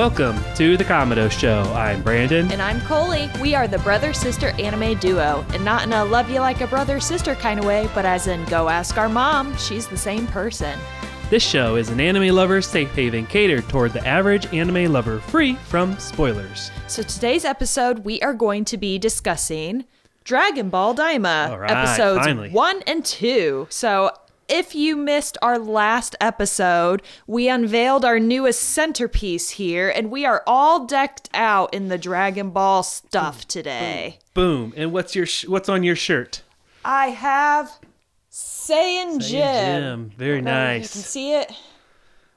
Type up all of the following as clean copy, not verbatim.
welcome to the Kamado Show. I'm Brandon. And I'm Coley. We are the brother-sister anime duo, and not in a love you like a brother-sister kind of way, but as in go ask our mom, she's the same person. This show is an anime lover's safe haven catered toward the average anime lover, free from spoilers. So today's episode, we are going to be discussing Dragon Ball Daima, All right, episodes finally. 1 and 2. So if you missed our last episode, we unveiled our newest centerpiece here, and we are all decked out in the Dragon Ball stuff today. Boom. And what's on your shirt? I have Saiyan Jim. Very nice. You can see it?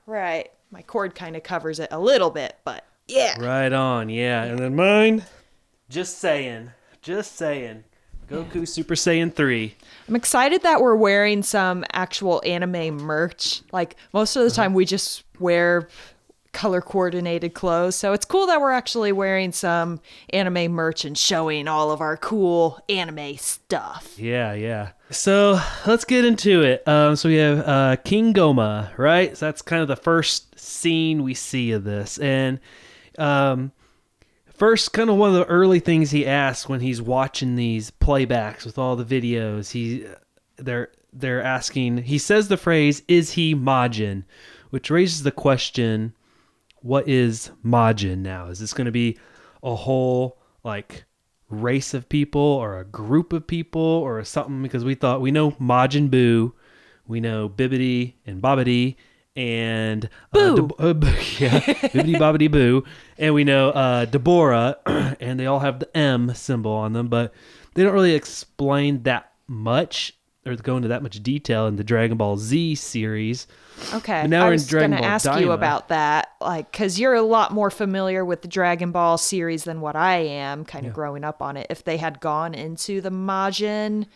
Right. My cord kind of covers it a little bit, but yeah. Right on, yeah. And then mine, just saying. Goku Super Saiyan 3. I'm excited that we're wearing some actual anime merch. Like, most of the time we just wear color-coordinated clothes, so it's cool that we're actually wearing some anime merch and showing all of our cool anime stuff. Yeah. So, let's get into it. So we have King Goma, right? So that's kind of the first scene we see of this. And first, kind of one of the early things he asks when he's watching these playbacks with all the videos, they're asking, he says the phrase, "Is he Majin?" Which raises the question, what is Majin now? Is this going to be a whole, like, race of people or a group of people or something? Because we know Majin Buu, we know Bibbidi and Bobbidi, and Boo. Bibbidi Bobbidi Boo, and we know Deborah, and they all have the M symbol on them, but they don't really explain that much or go into that much detail in the Dragon Ball Z series. Okay, but now I we're was in Dragon going to Ball ask you Daima. about that, like, because you're a lot more familiar with the Dragon Ball series than what I am, kind of growing up on it. If they had gone into the Majin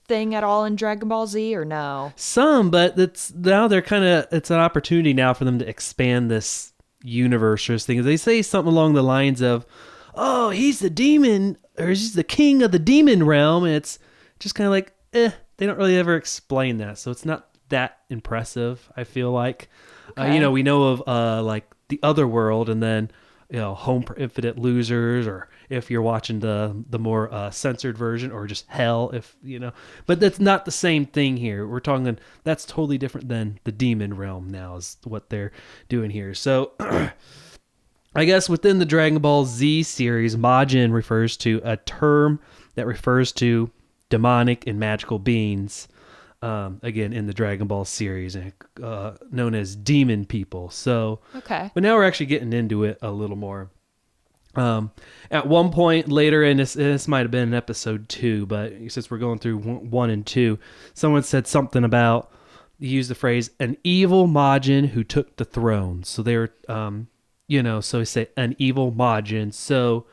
thing at all in Dragon Ball Z, or no? Some, but it's an opportunity now for them to expand this universe or this thing. They say something along the lines of, "Oh, he's the demon, or he's the king of the demon realm," and it's just kind of like, they don't really ever explain that, so it's not that impressive, I feel like. Okay. We know of like the other world, and then Home for Infinite Losers, or if you're watching the more censored version, or just Hell, but that's not the same thing here. We're talking, that's totally different than the demon realm now is what they're doing here. So I guess within the Dragon Ball Z series, Majin refers to a term that refers to demonic and magical beings, again in the Dragon Ball series, known as demon people. So, Okay. but now we're actually getting into it a little more. At one point later, and this might have been in episode 2, but since we're going through 1 and 2, someone said something about, you used the phrase, "an evil Majin who took the throne." So they were, so we say an evil Majin. So,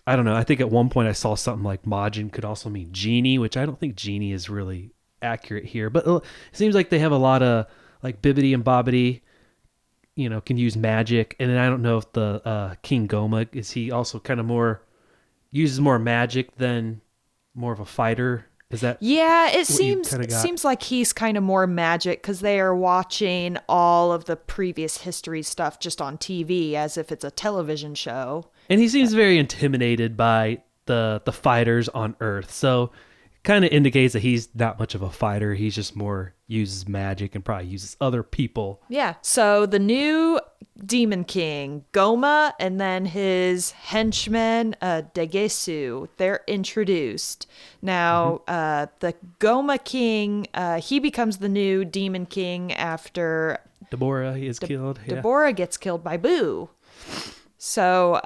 I don't know. I think at one point I saw something like Majin could also mean genie, which I don't think genie is really accurate here. But it seems like they have a lot of, like, Bibbidi and Bobbidi, can use magic. And then I don't know if the King Goma, is he also kind of uses more magic than more of a fighter? Is that? Yeah, it seems like he's kind of more magic, because they are watching all of the previous history stuff just on TV as if it's a television show. And he seems very intimidated by the fighters on Earth. So it kind of indicates that he's not much of a fighter. He's just more uses magic and probably uses other people. Yeah, so the new Demon King, Goma, and then his henchman, Degesu, they're introduced. Now, the Goma King, he becomes the new Demon King after Deborah is killed. Yeah. Deborah gets killed by Boo. So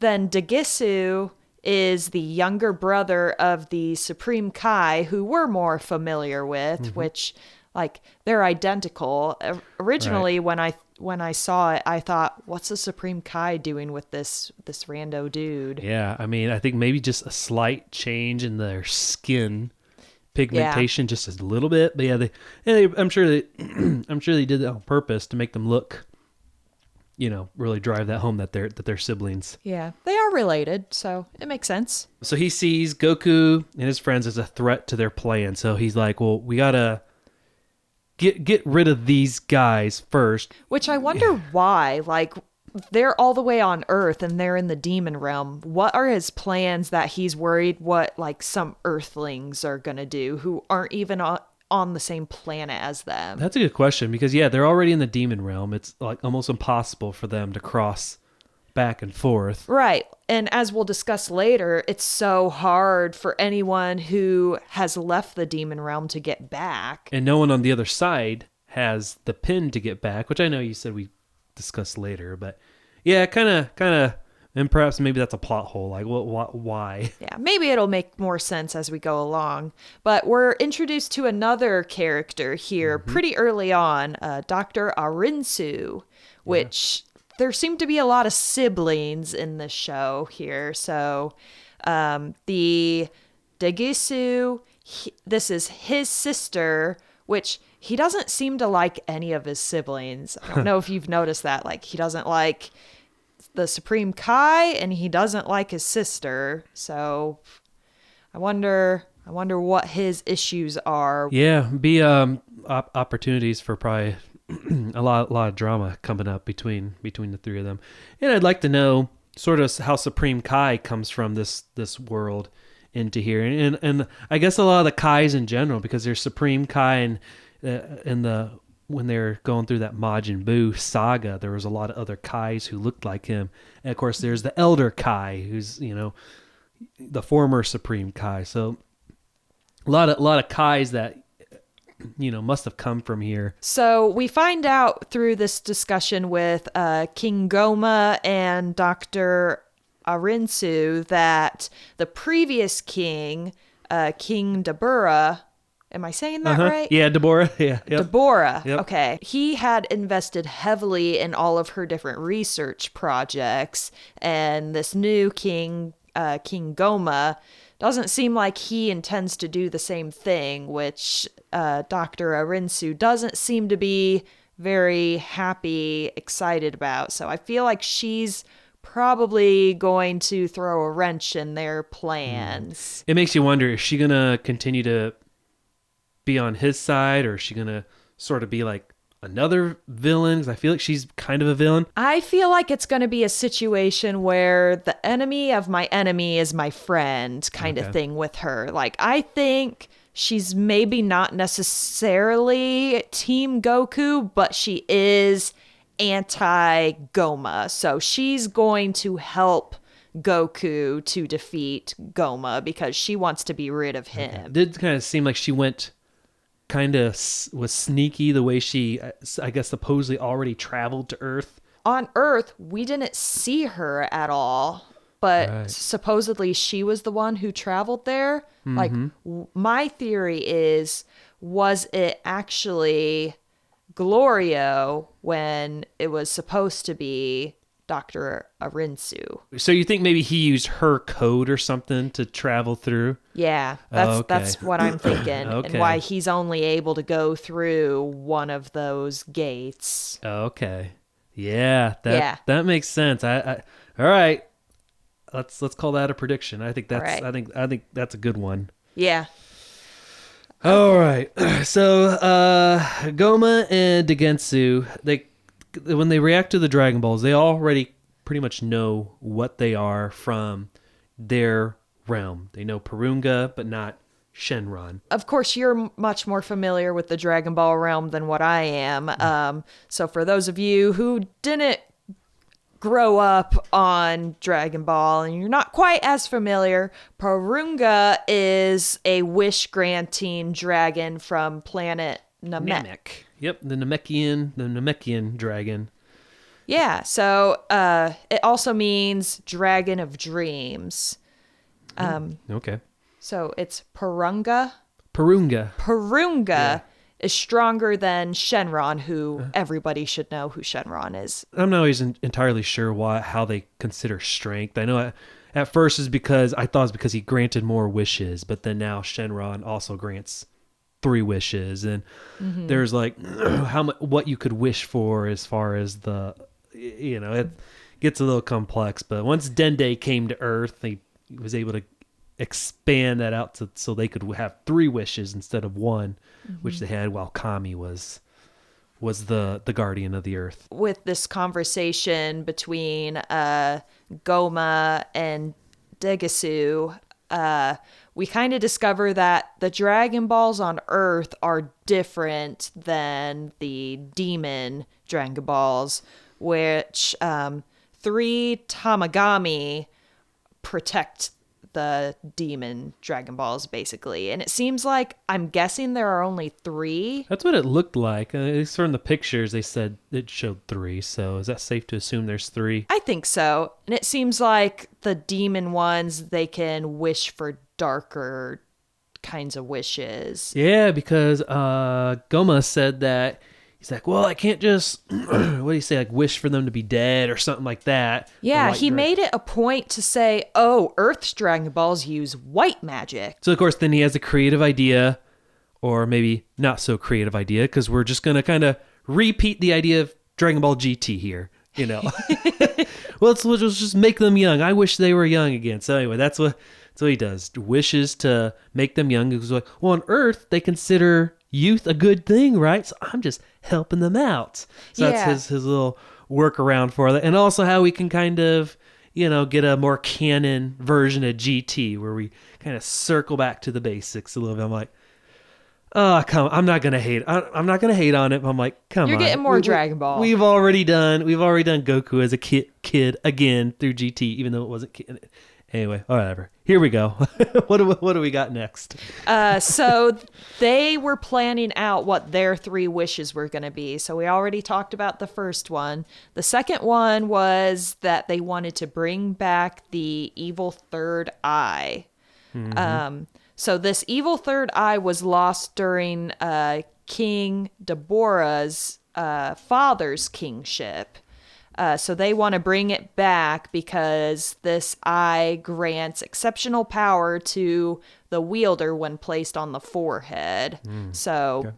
then Degesu is the younger brother of the Supreme Kai, who we're more familiar with, which, like, they're identical. Originally, Right. when I saw it, I thought, what's the Supreme Kai doing with this rando dude? Yeah, I mean, I think maybe just a slight change in their skin pigmentation, just a little bit. But yeah, I'm sure they did that on purpose to make them look, really drive that home that they're siblings. Yeah, they are related, so it makes sense. So he sees Goku and his friends as a threat to their plan. So he's like, well, we gotta get rid of these guys first. Which I wonder why. Like, they're all the way on Earth and they're in the demon realm. What are his plans that he's worried what, like, some Earthlings are going to do who aren't even on the same planet as them? That's a good question because, yeah, they're already in the demon realm. It's, like, almost impossible for them to cross back and forth. Right. And as we'll discuss later, it's so hard for anyone who has left the demon realm to get back. And no one on the other side has the pin to get back, which I know you said we discuss later, but yeah, kind of, and perhaps maybe that's a plot hole. Like, why? Yeah, maybe it'll make more sense as we go along. But we're introduced to another character here pretty early on, Dr. Arinsu, which there seem to be a lot of siblings in this show here. So the Degisu, this is his sister, which he doesn't seem to like any of his siblings. I don't know if you've noticed that. Like, he doesn't like the Supreme Kai and he doesn't like his sister. So I wonder what his issues are. Yeah, be opportunities for probably a lot of drama coming up between the three of them. And I'd like to know sort of how Supreme Kai comes from this world into here, and I guess a lot of the Kais in general, because there's Supreme Kai and when they're going through that Majin Buu saga, there was a lot of other Kais who looked like him. And of course, there's the Elder Kai, who's, the former Supreme Kai. So a lot of Kais that must have come from here. So we find out through this discussion with King Goma and Dr. Arinsu that the previous king, King Dabura, am I saying that right? Yeah, Deborah. Yeah. Yep. Deborah. Yep. Okay. He had invested heavily in all of her different research projects, and this new king, King Goma, doesn't seem like he intends to do the same thing, which Dr. Arinsu doesn't seem to be very happy, excited about. So I feel like she's probably going to throw a wrench in their plans. It makes you wonder, is she going to continue to be on his side, or is she going to sort of be like another villain? Because I feel like she's kind of a villain. I feel like it's going to be a situation where the enemy of my enemy is my friend kind of thing with her. Like, I think she's maybe not necessarily Team Goku, but she is anti-Goma. So she's going to help Goku to defeat Goma because she wants to be rid of him. It did kind of seem like she went kind of was sneaky the way she, I guess, supposedly already traveled to Earth. On Earth, we didn't see her at all, but supposedly she was the one who traveled there. Like, my theory is, was it actually Glorio when it was supposed to be Dr. Arinsu? So you think maybe he used her code or something to travel through? Yeah, that's what I'm thinking, and why he's only able to go through one of those gates. Okay, yeah, that makes sense. I all right. Let's call that a prediction. I think that's I think that's a good one. Yeah. All right. So Goma and Degensu, when they react to the Dragon Balls, they already pretty much know what they are from their realm. They know Purunga, but not Shenron. Of course, you're much more familiar with the Dragon Ball realm than what I am. So for those of you who didn't grow up on Dragon Ball and you're not quite as familiar, Purunga is a wish-granting dragon from planet Namek. Yep, the Namekian dragon. Yeah, so it also means dragon of dreams. Okay. So it's Purunga. Yeah. Is stronger than Shenron, who everybody should know who Shenron is. I'm not always entirely sure how they consider strength. I know at first is because I thought it was because he granted more wishes, but then now Shenron also grants 3 wishes, and there's like what you could wish for as far as it gets a little complex. But once Dende came to Earth, he was able to expand that out so they could have 3 wishes instead of 1, which they had while Kami was the guardian of the earth. With this conversation between Goma and Degisu, we kind of discover that the Dragon Balls on Earth are different than the demon Dragon Balls, which 3 Tamagami protect the demon Dragon Balls, basically. And it seems like, I'm guessing there are only 3. That's what it looked like. At least from the pictures, they said it showed 3. So is that safe to assume there's 3? I think so. And it seems like the demon ones, they can wish for darker kinds of wishes. Yeah, because Goma said that he's like, well, I can't just what do you say, like wish for them to be dead or something like that. Yeah, he made it a point to say, oh, Earth's Dragon Balls use white magic. So of course then he has a creative idea, or maybe not so creative idea, because we're just gonna kind of repeat the idea of Dragon Ball GT here. Well, let's just make them young. I wish they were young again. So anyway, that's what he does. Wishes to make them young. Because like, well, on Earth they consider youth a good thing, right? So I'm just helping them out. So that's his little workaround for that. And also how we can kind of, get a more canon version of GT where we kind of circle back to the basics a little bit. I'm like, oh, come on. I'm not going to hate. I'm not going to hate on it. But I'm like, come on. You're getting more Dragon Ball. We've already done Goku as a kid again through GT, even though it wasn't kid. Anyway, whatever. Here we go. What do we got next? So they were planning out what their 3 wishes were going to be. So we already talked about the first one. The second one was that they wanted to bring back the evil third eye. Mm-hmm. So this evil third eye was lost during King Deborah's father's kingship. So they want to bring it back because this eye grants exceptional power to the wielder when placed on the forehead.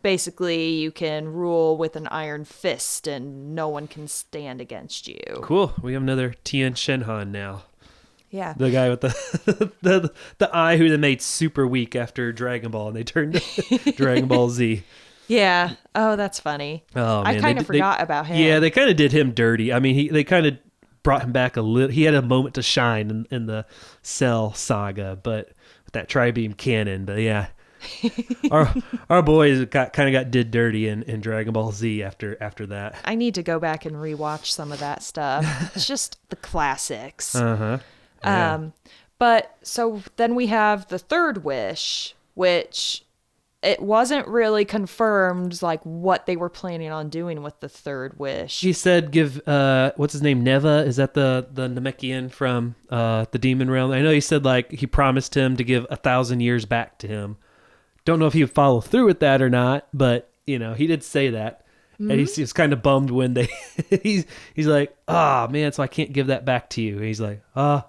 Basically, you can rule with an iron fist and no one can stand against you. Cool. We have another Tien Shenhan now. Yeah. The guy with the eye who they made super weak after Dragon Ball and they turned to Dragon Ball Z. Yeah. Oh, that's funny. Oh, man. I kind of forgot about him. Yeah, they kind of did him dirty. I mean, they kind of brought him back a little. He had a moment to shine in the Cell saga, but with that Tri-Beam cannon. But yeah, our boys got did dirty in Dragon Ball Z after that. I need to go back and rewatch some of that stuff. It's just the classics. Uh-huh. Yeah. But so then we have the third wish, which it wasn't really confirmed like what they were planning on doing with the third wish. He said give what's his name, Neva? Is that the Namekian from the Demon Realm? I know he said like he promised him to give 1,000 years back to him. Don't know if he would follow through with that or not, but he did say that. Mm-hmm. And he's kind of bummed when they he's like, "Oh, man, so I can't give that back to you." And he's like, "Oh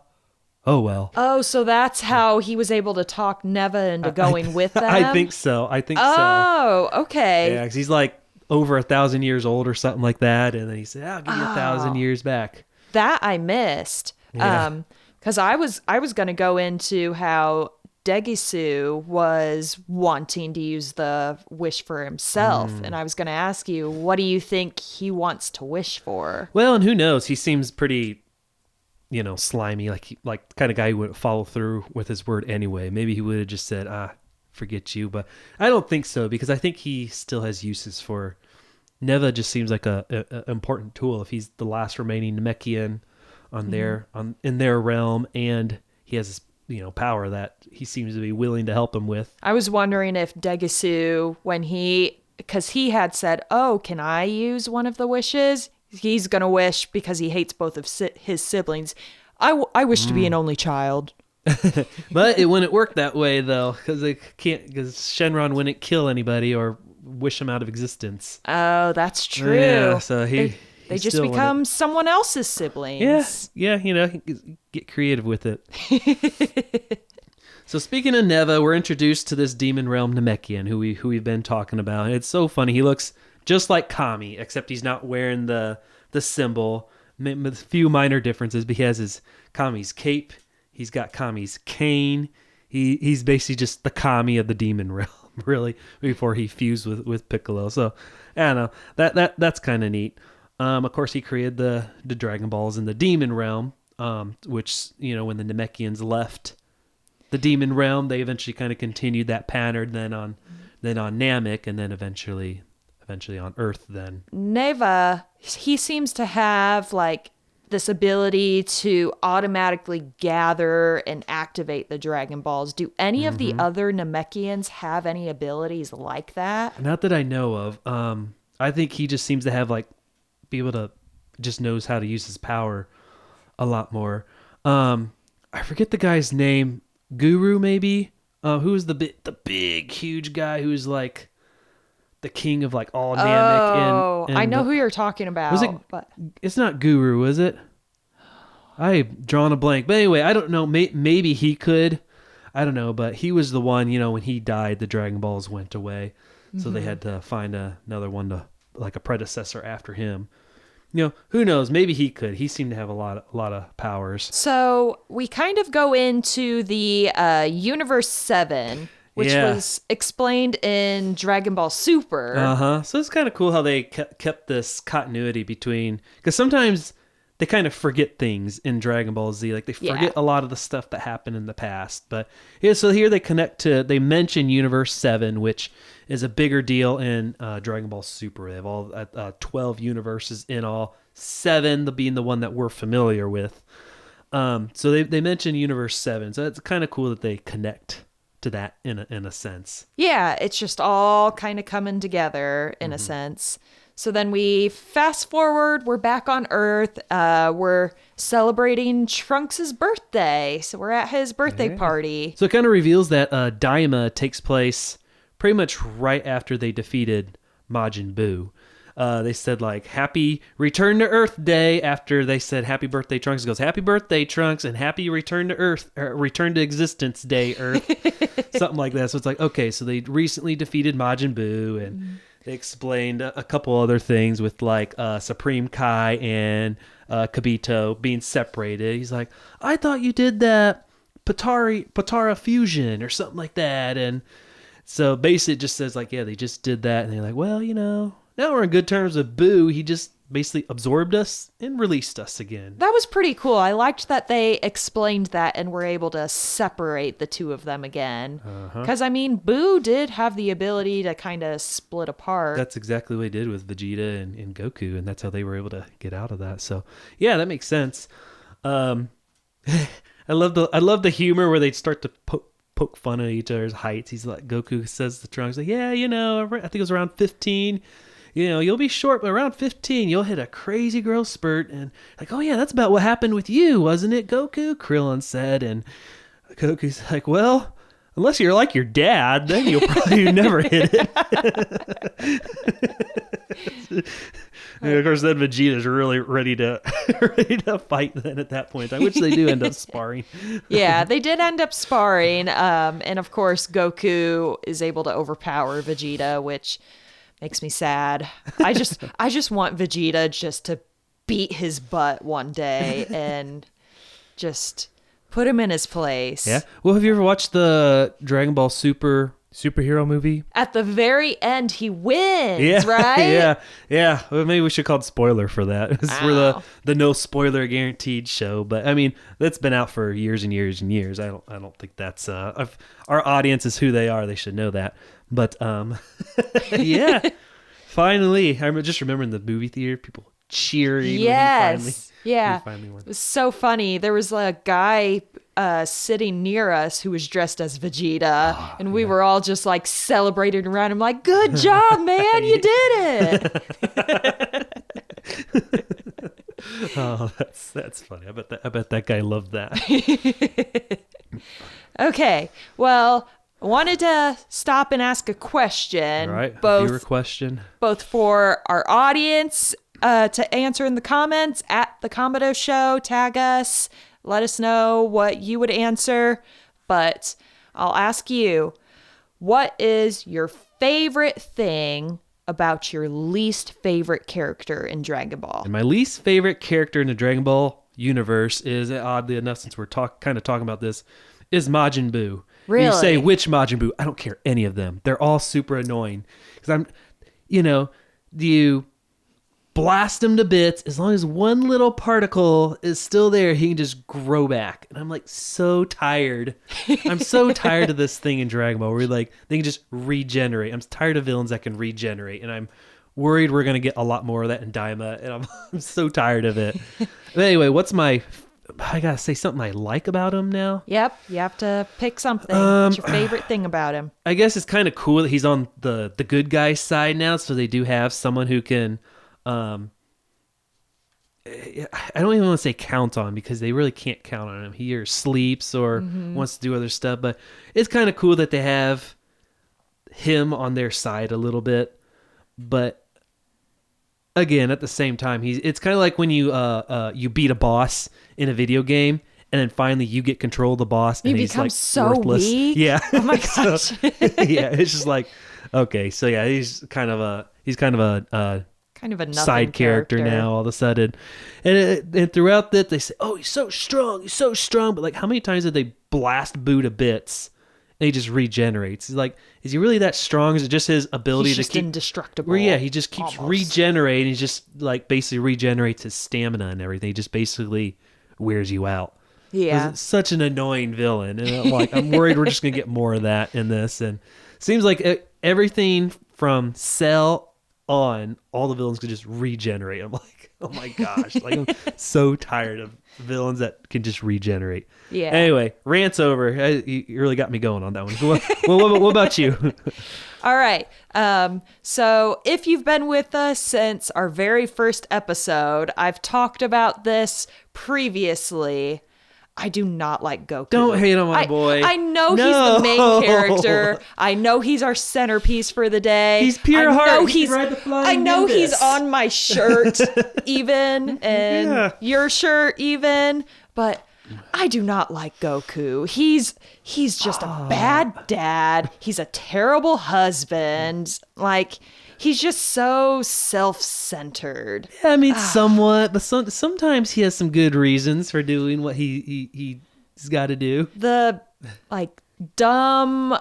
well." Oh, so that's how he was able to talk Neva into going with them? I think so. Oh, okay. Yeah, because he's like over 1,000 years old or something like that. And then he said, "I'll give you 1,000 years back." That I missed. Yeah. Because I was going to go into how Degisu was wanting to use the wish for himself. And I was going to ask you, what do you think he wants to wish for? Well, and who knows? He seems pretty slimy, like the kind of guy who wouldn't follow through with his word anyway. Maybe he would have just said, forget you. But I don't think so, because I think he still has uses for Neva. Just seems like a important tool if he's the last remaining Namekian in their realm, and he has power that he seems to be willing to help him with. I was wondering if Degisu, because he had said, "Oh, can I use one of the wishes?" He's going to wish, because he hates both of his siblings, I wish to be an only child. But it wouldn't work that way, though, because Shenron wouldn't kill anybody or wish him out of existence. Oh, that's true. Yeah, so they just become someone else's siblings. Yeah, get creative with it. So speaking of Neva, we're introduced to this Demon Realm Namekian who we've been talking about. It's so funny. He looks just like Kami, except he's not wearing the symbol, with a few minor differences. But he has his Kami's cape. He's got Kami's cane. he's basically just the Kami of the demon realm, really, before he fused with Piccolo. So I don't know, that's kind of neat. Of course, he created the Dragon Balls in the demon realm, which, when the Namekians left the demon realm, they eventually kind of continued that pattern. Then on Namek, and then eventually on Earth. Then Neva, he seems to have like this ability to automatically gather and activate the Dragon Balls. Do any of the other Namekians have any abilities like that? Not that I know of. I think he just seems to have be able to just knows how to use his power a lot more. I forget the guy's name. Guru, maybe. Who's the big huge guy who's like the king of all Namek? Oh, I know who you're talking about. Was it? But It's not Guru, is it? I've drawn a blank. But anyway, I don't know. Maybe he could. I don't know. But he was the one. When he died, the Dragon Balls went away, so they had to find another one to a predecessor after him. Who knows? Maybe he could. He seemed to have a lot of powers. so we kind of go into the Universe 7, which was explained in Dragon Ball Super. So it's kind of cool how they kept this continuity between, because sometimes they kind of forget things in Dragon Ball Z. They forget a lot of the stuff that happened in the past. But so here they mention Universe 7, which is a bigger deal in Dragon Ball Super. They have all 12 universes in all, 7 being the one that we're familiar with. So they mention Universe 7. So it's kind of cool that they connect to that in a sense. Yeah, it's just all kind of coming together in a sense. So then we fast forward, we're back on Earth. We're celebrating Trunks' birthday. So we're at his birthday party. So it kind of reveals that Daima takes place pretty much right after they defeated Majin Buu. They said happy return to Earth day after they said happy birthday Trunks. It goes happy birthday Trunks and happy return to Earth, return to existence day Earth. Something like that. So it's okay, so they recently defeated Majin Buu, and they explained a couple other things with Supreme Kai and Kibito being separated. He's like, I thought you did that Patara fusion or something like that. And so basically it just says they just did that. And they're like, well, now we're in good terms with Boo. He just basically absorbed us and released us again. That was pretty cool. I liked that they explained that and were able to separate the two of them again. Because, Boo did have the ability to kind of split apart. That's exactly what they did with Vegeta and Goku, and that's how they were able to get out of that. So, yeah, that makes sense. I love the humor where they'd start to poke fun at each other's heights. He's like, Goku says to Trunks, yeah, I think it was around 15. You'll be short, but around 15, you'll hit a crazy growth spurt. And oh yeah, that's about what happened with you, wasn't it, Goku? Krillin said. And Goku's like, well, unless you're like your dad, then you'll probably never hit it. And of course, then Vegeta's really ready to fight then at that point, which they do end up sparring. Yeah, they did end up sparring. And of course, Goku is able to overpower Vegeta, which makes me sad. I just want Vegeta just to beat his butt one day and just put him in his place. Yeah. Well, have you ever watched the Dragon Ball superhero movie? At the very end, he wins, right? Yeah. Well, maybe we should call it spoiler for that. We're the no spoiler guaranteed show. But that's been out for years and years and years. I don't think that's if our audience is who they are. They should know that. But yeah, finally, I'm just remembering the movie theater, people cheering. Yes, when he finally won. It was so funny. There was a guy sitting near us who was dressed as Vegeta, and we were all just celebrating around him, good job, man, you did it. Oh, that's funny. I bet that guy loved that. Okay, well, I wanted to stop and ask a question. All right, a viewer question. Both for our audience to answer in the comments at the Kamado Show. Tag us. Let us know what you would answer. But I'll ask you, what is your favorite thing about your least favorite character in Dragon Ball? And my least favorite character in the Dragon Ball universe is, oddly enough, since we're kind of talking about this, is Majin Buu. Really? You say which Majin Buu? I don't care any of them. They're all super annoying because you blast him to bits. As long as one little particle is still there, he can just grow back. And I'm like so tired. I'm so tired of this thing in Dragon Ball where they can just regenerate. I'm tired of villains that can regenerate, and I'm worried we're gonna get a lot more of that in Daima, and I'm so tired of it. But anyway, I gotta say something I like about him now. Yep, you have to pick something. What's your favorite thing about him? I guess it's kind of cool that he's on the good guy side now, so they do have someone who can, I don't even want to say count on, because they really can't count on him. He either sleeps or wants to do other stuff, but it's kind of cool that they have him on their side a little bit. But again, at the same time, it's kind of like when you beat a boss in a video game, and then finally you get control of the boss, and he's like so worthless. weak. Yeah. Oh my gosh. Yeah, it's just like, okay, so yeah, he's kind of a nothing side character now all of a sudden, and throughout that they say, oh, he's so strong, but like, how many times did they blast Boo to bits? And he just regenerates. He's like, is he really that strong? Is it just his ability He's to just keep indestructible? Well, yeah, he just keeps almost regenerating. He just like basically regenerates his stamina and everything. He just basically wears you out. Yeah, it's such an annoying villain, and I'm worried we're just gonna get more of that in this. And it seems like everything from Cell on, all the villains could just regenerate. I'm like, oh my gosh, like I'm so tired of villains that can just regenerate. Yeah. Anyway, rant's over. You really got me going on that one. What about you? All right. So if you've been with us since our very first episode, I've talked about this previously. I do not like Goku. Don't hate on my boy. I know he's the main character. I know he's our centerpiece for the day. He's pure I heart. know I know he's on my shirt even, and Yeah. your shirt even, but I do not like Goku. He's just a bad dad. He's a terrible husband. Like, he's just so self-centered. Yeah, I mean, somewhat, but sometimes he has some good reasons for doing what he's got to do. The like dumb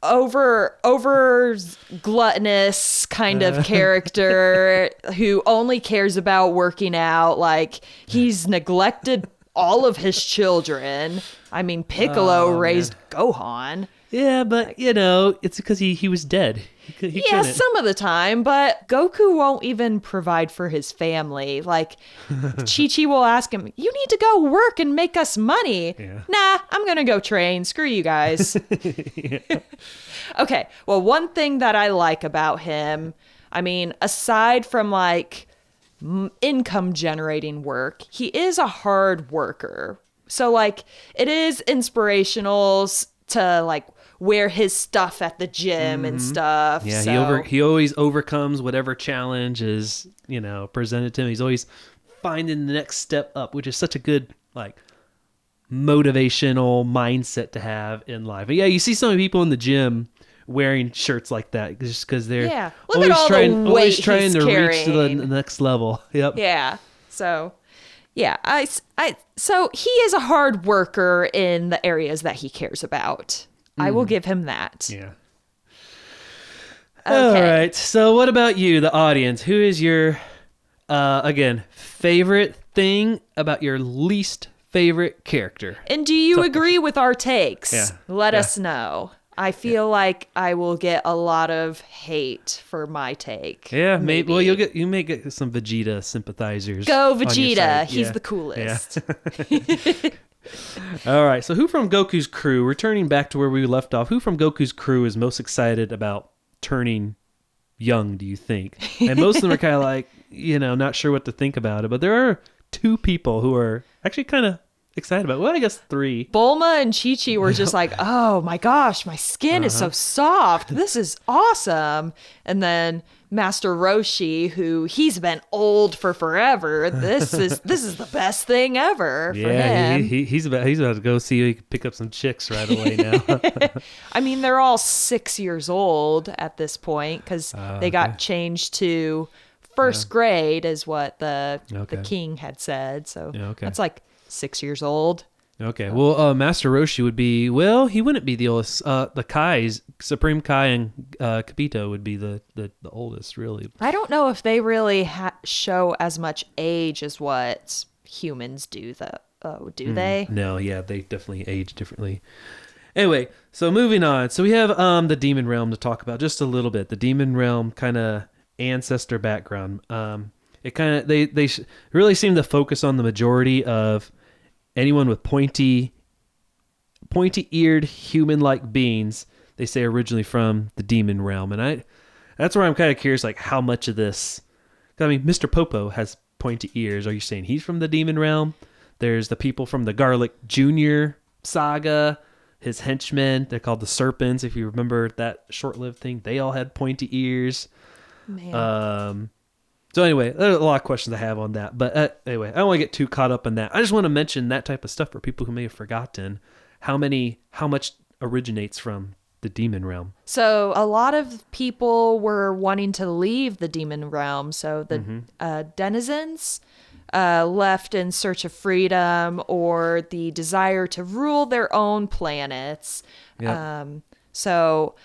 over gluttonous kind of character who only cares about working out. Like, he's neglected all of his children. I mean, Piccolo raised Gohan. Yeah, but it's because he was dead. He Yeah, couldn't. some of the time, but Goku won't even provide for his family. Like, Chi-Chi will ask him, you need to go work and make us money. Yeah. Nah, I'm going to go train. Screw you guys. Yeah. Okay, well, one thing that I like about him, I mean, aside from like income generating work, he is a hard worker. So like, it is inspirational to like wear his stuff at the gym and stuff. Yeah, so. he always overcomes whatever challenge is presented to him. He's always finding the next step up, which is such a good like motivational mindset to have in life. But yeah, you see so many people in the gym wearing shirts like that just because they're Look at all the weight always trying he's to reach to the carrying. next level. Yep. Yeah. So, yeah, so he is a hard worker in the areas that he cares about. I will give him that. Yeah. Okay. All right. So what about you, the audience? Who is your, again, favorite thing about your least favorite character? And do you agree with our takes? Yeah. Let Yeah. us know. I feel like I will get a lot of hate for my take. Yeah, maybe. Well, you may get some Vegeta sympathizers. Go on your Vegeta. side. He's Yeah. the coolest. Yeah. All right. So who from Goku's crew, returning back to where we left off, who from Goku's crew is most excited about turning young, do you think? And most of them are kind of like, not sure what to think about it. But there are two people who are actually kind of excited about it. Well, I guess three. Bulma and Chi-Chi were just like, oh my gosh, my skin is so soft. This is awesome. And then Master Roshi, who he's been old for forever. This is the best thing ever for him. He's about to go see if he can pick up some chicks right away now. I mean, they're all 6 years old at this point because they got changed to first grade is what the king had said. So that's like 6 years old. Okay. Well, Master Roshi would be, he wouldn't be the oldest. The Kai's, Supreme Kai and Kibito would be the oldest, really. I don't know if they really show as much age as what humans do, though. Oh, do they? No, yeah, they definitely age differently. Anyway, so moving on. So we have the Demon Realm to talk about just a little bit. The Demon Realm kind of ancestor background. It kind of they really seem to focus on the majority of anyone with pointy-eared human-like beings. They say originally from the Demon Realm, and that's where I'm kind of curious, like how much of this. I mean, Mr. Popo has pointy ears. Are you saying he's from the Demon Realm? There's the people from the Garlic Jr. saga. His henchmen, they're called the Serpents. If you remember that short-lived thing, they all had pointy ears. Man. So anyway, there's a lot of questions I have on that. But anyway, I don't want to get too caught up in that. I just want to mention that type of stuff for people who may have forgotten how much originates from the Demon Realm. So a lot of people were wanting to leave the Demon Realm. So the denizens left in search of freedom or the desire to rule their own planets. Yep. So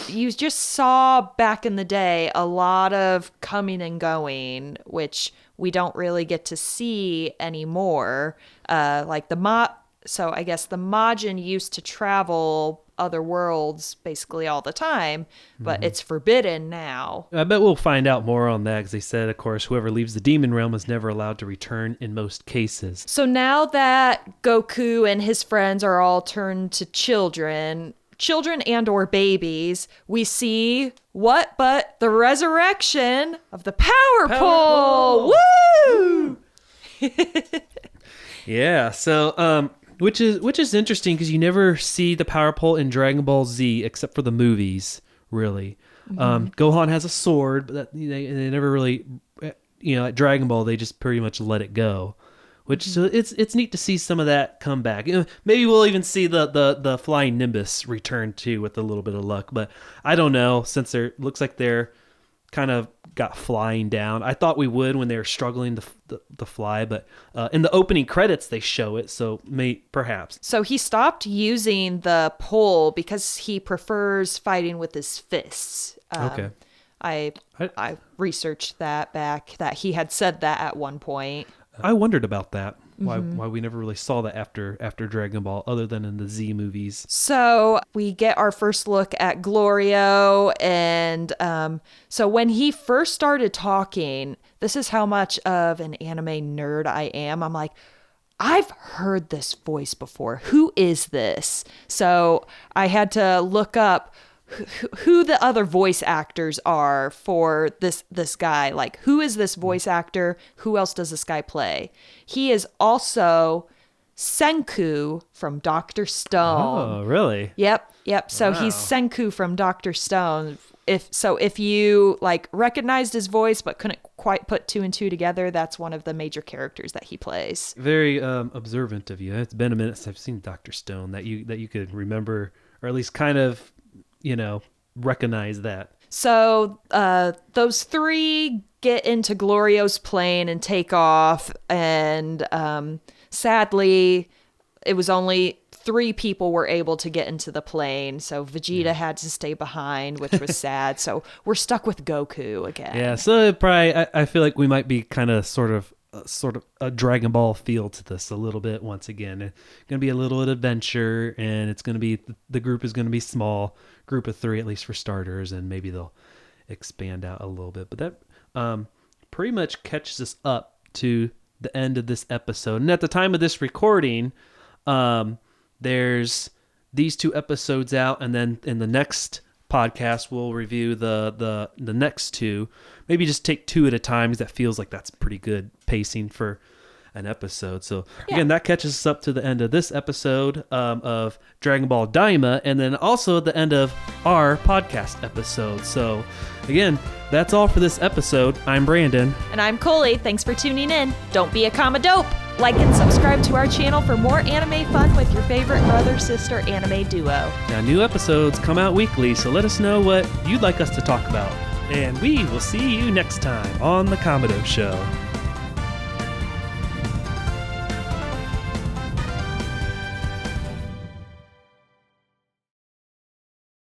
you just saw back in the day a lot of coming and going, which we don't really get to see anymore. Like so I guess the Majin used to travel other worlds basically all the time, but it's forbidden now. I bet we'll find out more on that because they said, of course, whoever leaves the Demon Realm is never allowed to return in most cases. So now that Goku and his friends are all turned to children and or babies, we see what but the resurrection of the power pole. Woo! Yeah, so which is interesting because you never see the power pole in Dragon Ball Z except for the movies, really. Gohan has a sword, but they never really, at Dragon Ball they just pretty much let it go. Which so it's neat to see some of that come back. Maybe we'll even see the flying Nimbus return too with a little bit of luck, but I don't know since looks like they're kind of got flying down. I thought we would when they were struggling to fly, but in the opening credits they show it, so perhaps. So he stopped using the pole because he prefers fighting with his fists. Okay. I researched that he had said that at one point. I wondered about that. Why we never really saw that after Dragon Ball, other than in the Z movies. So we get our first look at Glorio, and so when he first started talking, this is how much of an anime nerd I am. I'm like, I've heard this voice before. Who is this? So I had to look up who the other voice actors are for this guy. Like, who is this voice actor? Who else does this guy play? He is also Senku from Dr. Stone. Oh, really? Yep. So he's Senku from Dr. Stone. If you like recognized his voice but couldn't quite put two and two together, that's one of the major characters that he plays. Very observant of you. It's been a minute since I've seen Dr. Stone that you could remember, or at least kind of recognize that. So those three get into Glorio's plane and take off, and sadly, it was only 3 people were able to get into the plane. So Vegeta had to stay behind, which was sad. So we're stuck with Goku again. Yeah, so I feel like we might be kind of sort of a Dragon Ball feel to this a little bit once again. It's going to be a little adventure, and it's going to be, the group is going to be small, group of 3 at least for starters, and maybe they'll expand out a little bit. But that pretty much catches us up to the end of this episode. And at the time of this recording, there's these 2 episodes out, and then in the next podcast we'll review the next 2. Maybe just take 2 at a time, because that feels like that's pretty good pacing for an episode. So again, that catches us up to the end of this episode of Dragon Ball Daima, and then also the end of our podcast episode. So again, that's all for this episode. I'm Brandon. And I'm Coley. Thanks for tuning in. Don't be a Kamado. Like and subscribe to our channel for more anime fun with your favorite brother-sister anime duo. Now, new episodes come out weekly, so let us know what you'd like us to talk about. And we will see you next time on The Kamado Show.